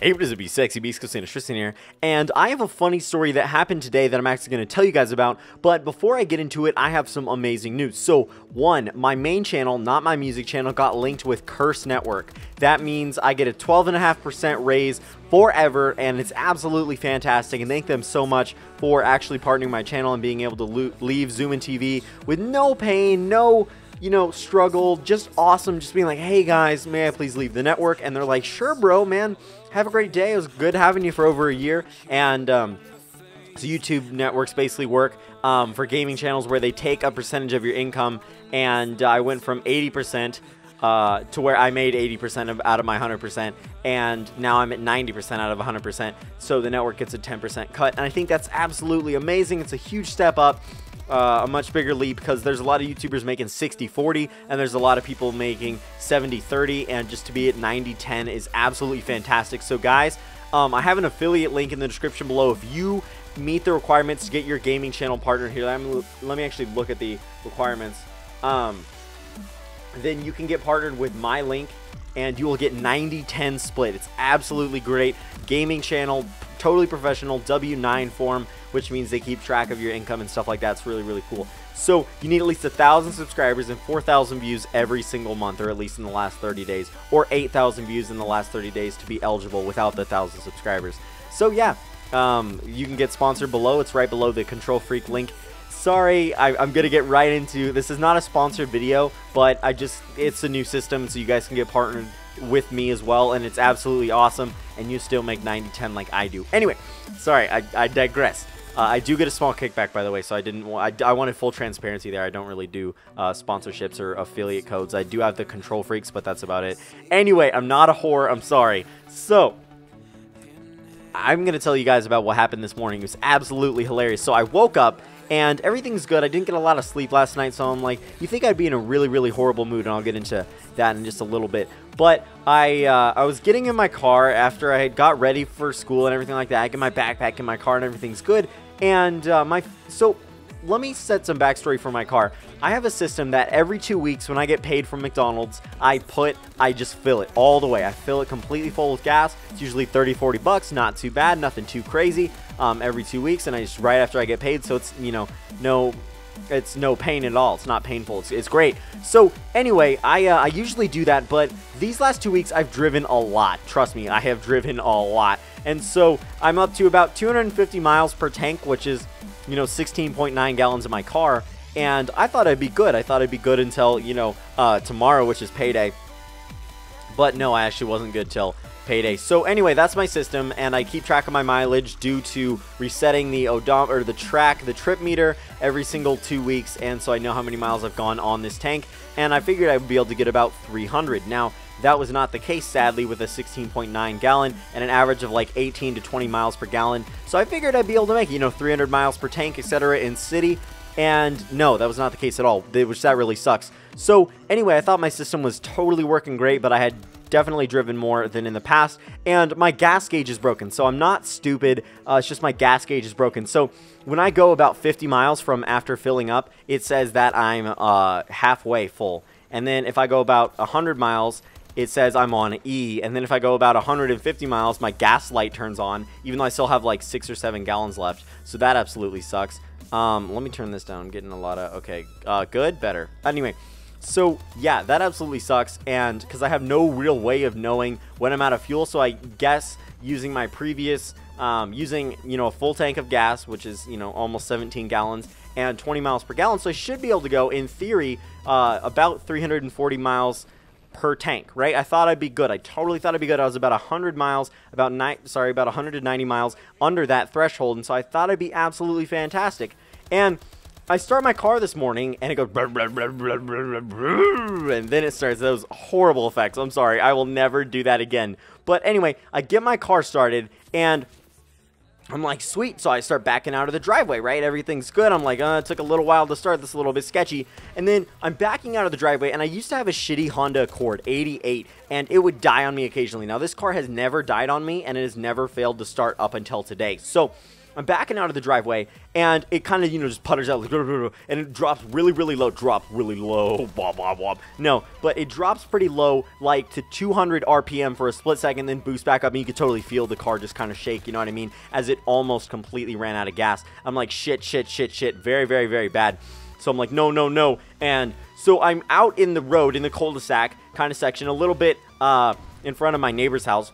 Hey, what is it, be sexy beast, Tristan here, and I have a funny story that happened today that I'm actually going to tell you guys about, but before I get into it, I have some amazing news. So, one, my main channel, not my music channel, got linked with Curse Network. That means I get a 12.5% raise forever, and it's absolutely fantastic, and thank them so much for actually partnering my channel and being able to leave Zoom and TV with no pain, no struggle, just awesome, just being like, hey guys, may I please leave the network? And they're like, sure bro, man, have a great day. It was good having you for over a year. And so YouTube networks basically work for gaming channels where they take a percentage of your income, and I went from 80% to where I made 80% out of my 100%, and now I'm at 90% out of 100%, so the network gets a 10% cut, and I think that's absolutely amazing. It's a huge step up. A much bigger leap, because there's a lot of YouTubers making 60-40 and there's a lot of people making 70-30, and just to be at 90-10 is absolutely fantastic. So guys, I have an affiliate link in the description below. If you meet the requirements to get your gaming channel partner here, let me actually look at the requirements, then you can get partnered with my link and you will get 90-10 split. It's absolutely great. Gaming channel, totally professional, W-9 form, which means they keep track of your income and stuff like that. It's really, really cool. So you need at least 1,000 subscribers and 4,000 views every single month, or at least in the last 30 days, or 8,000 views in the last 30 days to be eligible without the 1,000 subscribers. So yeah, you can get sponsored below. It's right below the Control Freak link. Sorry, I'm gonna get right into this. Is not a sponsored video, but it's a new system, so you guys can get partnered with me as well, and it's absolutely awesome, and you still make 90-10 like I do. Anyway, sorry, I digress. I do get a small kickback, by the way, so I wanted full transparency there. I don't really do sponsorships or affiliate codes. I do have the Control Freaks, but that's about it. Anyway, I'm not a whore. I'm sorry. So I'm gonna tell you guys about what happened this morning. It was absolutely hilarious. So I woke up and everything's good. I didn't get a lot of sleep last night, so I'm like, you think I'd be in a really, really horrible mood, and I'll get into that in just a little bit. But I was getting in my car after I had got ready for school and everything like that. I get my backpack in my car and everything's good. And so let me set some backstory for my car. I have a system that every 2 weeks when I get paid from McDonald's, I just fill it all the way. I fill it completely full with gas. It's usually 30-40 bucks, not too bad, nothing too crazy. Every 2 weeks, and I just right after I get paid, so it's it's no pain at all. It's not painful. It's great. So anyway, I usually do that, but these last 2 weeks I've driven a lot. Trust me, I have driven a lot, and so I'm up to about 250 miles per tank, which is 16.9 gallons in my car. And I thought I'd be good. I thought I'd be good until tomorrow, which is payday. But no, I actually wasn't good till payday. So anyway, that's my system, and I keep track of my mileage due to resetting the the trip meter every single 2 weeks, and so I know how many miles I've gone on this tank, and I figured I would be able to get about 300. Now, that was not the case, sadly, with a 16.9 gallon and an average of like 18 to 20 miles per gallon. So I figured I'd be able to make 300 miles per tank, etc. in city. And no, that was not the case at all, which that really sucks. So anyway, I thought my system was totally working great, but I had definitely driven more than in the past, and my gas gauge is broken. So I'm not stupid, it's just my gas gauge is broken. So when I go about 50 miles from after filling up, it says that I'm halfway full. And then if I go about 100 miles, it says I'm on E. And then if I go about 150 miles, my gas light turns on, even though I still have like 6 or 7 gallons left. So that absolutely sucks. Let me turn this down. I'm getting a lot of, okay, good, better. Anyway, so yeah, that absolutely sucks, and because I have no real way of knowing when I'm out of fuel, so I guess using my previous, using, a full tank of gas, which is, almost 17 gallons, and 20 miles per gallon, so I should be able to go, in theory, about 340 miles per tank, right? I thought I'd be good. I totally thought I'd be good. I was about 100 miles, about 190 miles under that threshold, and so I thought I'd be absolutely fantastic. And I start my car this morning, and it goes, and then it starts those horrible effects. I'm sorry, I will never do that again. But anyway, I get my car started, and I'm like, sweet. So I start backing out of the driveway, right? Everything's good. I'm like, it took a little while to start. This is a little bit sketchy. And then I'm backing out of the driveway, and I used to have a shitty Honda Accord 88, and it would die on me occasionally. Now, this car has never died on me, and it has never failed to start up until today. So I'm backing out of the driveway, and it kind of, you know, just putters out, like, and it drops really, really low. Blah, blah, blah. No, but it drops pretty low, like to 200 RPM for a split second, then boosts back up, and you can totally feel the car just kind of shake, you know what I mean, as it almost completely ran out of gas. I'm like, shit, very, very, very bad. So I'm like, no, no, no. And so I'm out in the road, in the cul-de-sac kind of section, a little bit in front of my neighbor's house.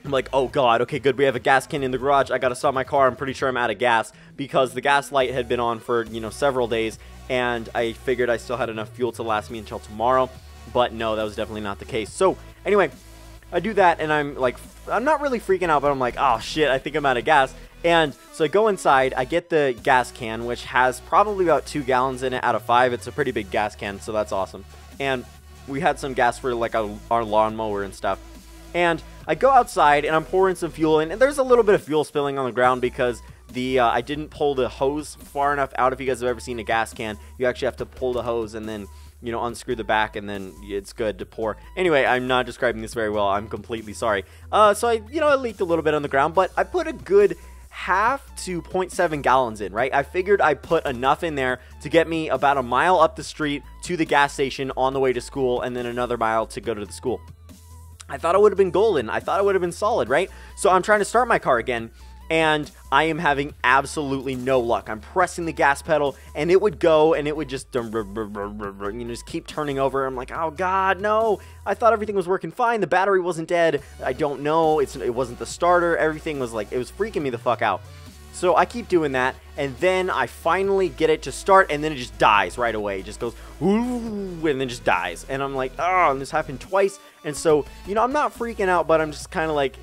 I'm like, oh god, okay, good, we have a gas can in the garage. I gotta stop my car. I'm pretty sure I'm out of gas, because the gas light had been on for, you know, several days, and I figured I still had enough fuel to last me until tomorrow. But no, that was definitely not the case. So anyway, I do that, and I'm like, I'm not really freaking out, but I'm like, oh shit, I think I'm out of gas. And so I go inside, I get the gas can, which has probably about 2 gallons in it out of 5. It's a pretty big gas can, so that's awesome. And we had some gas for like our lawnmower and stuff. And I go outside, and I'm pouring some fuel in, and there's a little bit of fuel spilling on the ground because I didn't pull the hose far enough out. If you guys have ever seen a gas can, you actually have to pull the hose and then, you know, unscrew the back, and then it's good to pour. Anyway, I'm not describing this very well. I'm completely sorry. So I, you know, I leaked a little bit on the ground, but I put a good half to 0.7 gallons in, right? I figured I put enough in there to get me about a mile up the street to the gas station on the way to school, and then another mile to go to the school. I thought it would have been golden. I thought it would have been solid, right? So I'm trying to start my car again, and I am having absolutely no luck. I'm pressing the gas pedal, and it would go, and it would just, you know, just keep turning over. I'm like, oh god, no. I thought everything was working fine. The battery wasn't dead. I don't know. It wasn't the starter. Everything was like, it was freaking me the fuck out. So I keep doing that, and then I finally get it to start, and then it just dies right away. It just goes, ooh, and then just dies. And I'm like, oh, and this happened twice. And so, you know, I'm not freaking out, but I'm just kind of like,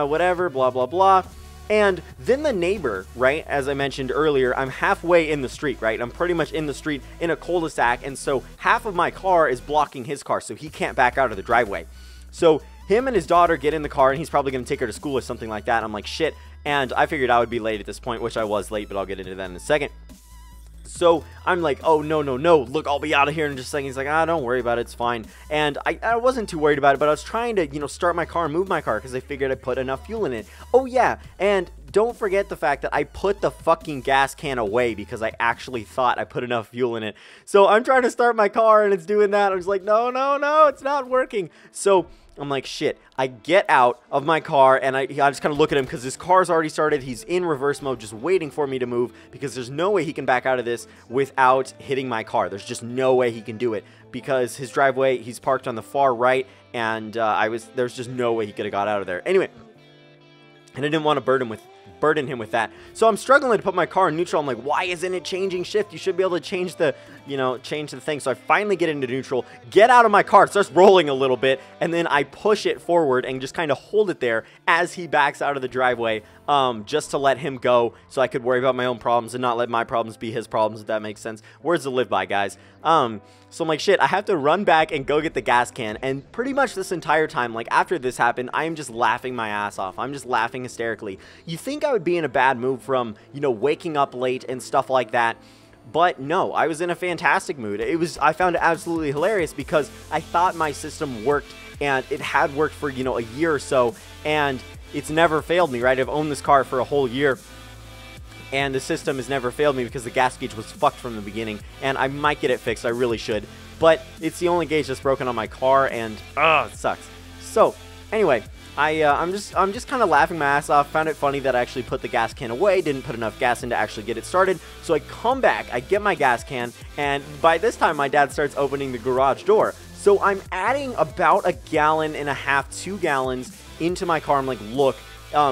whatever, blah, blah, blah. And then the neighbor, right, as I mentioned earlier, I'm halfway in the street, right? I'm pretty much in the street in a cul-de-sac, and so half of my car is blocking his car, so he can't back out of the driveway. So him and his daughter get in the car, and he's probably going to take her to school or something like that. And I'm like, shit. And I figured I would be late at this point, which I was late, but I'll get into that in a second. So I'm like, oh, no, no, no. Look, I'll be out of here in just a second. He's like, don't worry about it. It's fine. And I wasn't too worried about it, but I was trying to, you know, start my car and move my car because I figured I put enough fuel in it. Oh, yeah. And don't forget the fact that I put the fucking gas can away because I actually thought I put enough fuel in it. So I'm trying to start my car, and it's doing that. I was like, no, no, no, it's not working. So I'm like, shit. I get out of my car, and I just kind of look at him because his car's already started. He's in reverse mode just waiting for me to move because there's no way he can back out of this without hitting my car. There's just no way he can do it because his driveway, he's parked on the far right, and there's just no way he could have got out of there. Anyway, and I didn't want to burden him with that. So I'm struggling to put my car in neutral. I'm like, why isn't it changing shift? You should be able to change the, you know, change the thing. So I finally get into neutral, get out of my car, it starts rolling a little bit, and then I push it forward and just kind of hold it there as he backs out of the driveway, just to let him go so I could worry about my own problems and not let my problems be his problems, if that makes sense. Words to live by, guys. So I'm like, shit, I have to run back and go get the gas can. And pretty much this entire time, like after this happened, I am just laughing my ass off. I'm just laughing hysterically. You think I would be in a bad mood from, you know, waking up late and stuff like that. But no, I was in a fantastic mood. I found it absolutely hilarious because I thought my system worked, and it had worked for, you know, a year or so, and it's never failed me, right? I've owned this car for a whole year, and the system has never failed me because the gas gauge was fucked from the beginning, and I might get it fixed. I really should, but it's the only gauge that's broken on my car, and it sucks. So anyway, I'm just kind of laughing my ass off. Found it funny that I actually put the gas can away, didn't put enough gas in to actually get it started. So I come back, I get my gas can, and by this time my dad starts opening the garage door. So I'm adding about 1.5 gallons, 2 gallons into my car. I'm like, look,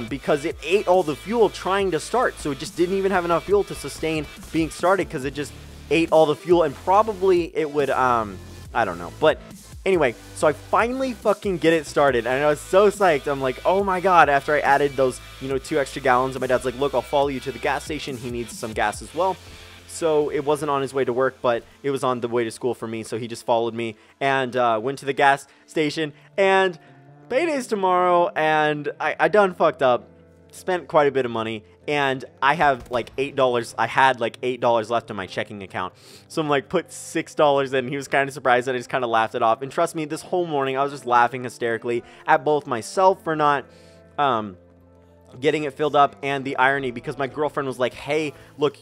because it ate all the fuel trying to start. So it just didn't even have enough fuel to sustain being started because it just ate all the fuel, and probably it would, I don't know. But anyway, so I finally fucking get it started, and I was so psyched. I'm like, oh my god, after I added those, you know, 2 extra gallons, and my dad's like, look, I'll follow you to the gas station. He needs some gas as well. So it wasn't on his way to work, but it was on the way to school for me, so he just followed me and went to the gas station, and payday's tomorrow, and I done fucked up, spent quite a bit of money, and I have like $8, I had like $8 left in my checking account, so I'm like, put $6 in. He was kind of surprised, and I just kind of laughed it off, and trust me, this whole morning, I was just laughing hysterically at both myself for not, getting it filled up, and the irony, because my girlfriend was like, hey, look,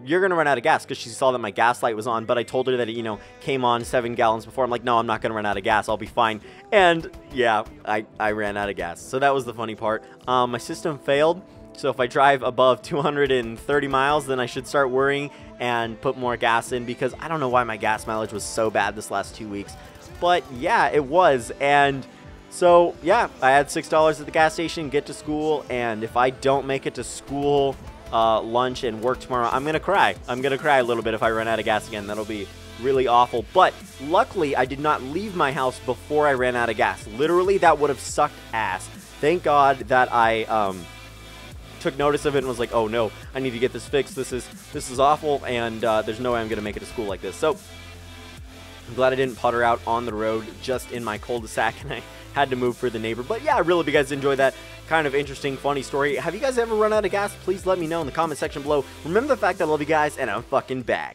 you're gonna run out of gas, because she saw that my gas light was on, but I told her that it, you know, came on 7 gallons before. I'm like, no, I'm not gonna run out of gas, I'll be fine. And yeah, I ran out of gas. So that was the funny part. My system failed, so if I drive above 230 miles, then I should start worrying and put more gas in, because I don't know why my gas mileage was so bad this last 2 weeks. But yeah, it was. And so yeah, I had $6 at the gas station, get to school, and if I don't make it to school, lunch, and work tomorrow, I'm gonna cry. I'm gonna cry a little bit if I run out of gas again. That'll be really awful. But luckily, I did not leave my house before I ran out of gas. Literally, that would have sucked ass. Thank God that I took notice of it and was like, oh no, I need to get this fixed. This is awful, and there's no way I'm gonna make it to school like this. So I'm glad I didn't putter out on the road just in my cul-de-sac, and I had to move for the neighbor. But yeah, I really hope you guys enjoyed that kind of interesting, funny story. Have you guys ever run out of gas? Please let me know in the comment section below. Remember the fact that I love you guys, and I'm fucking back.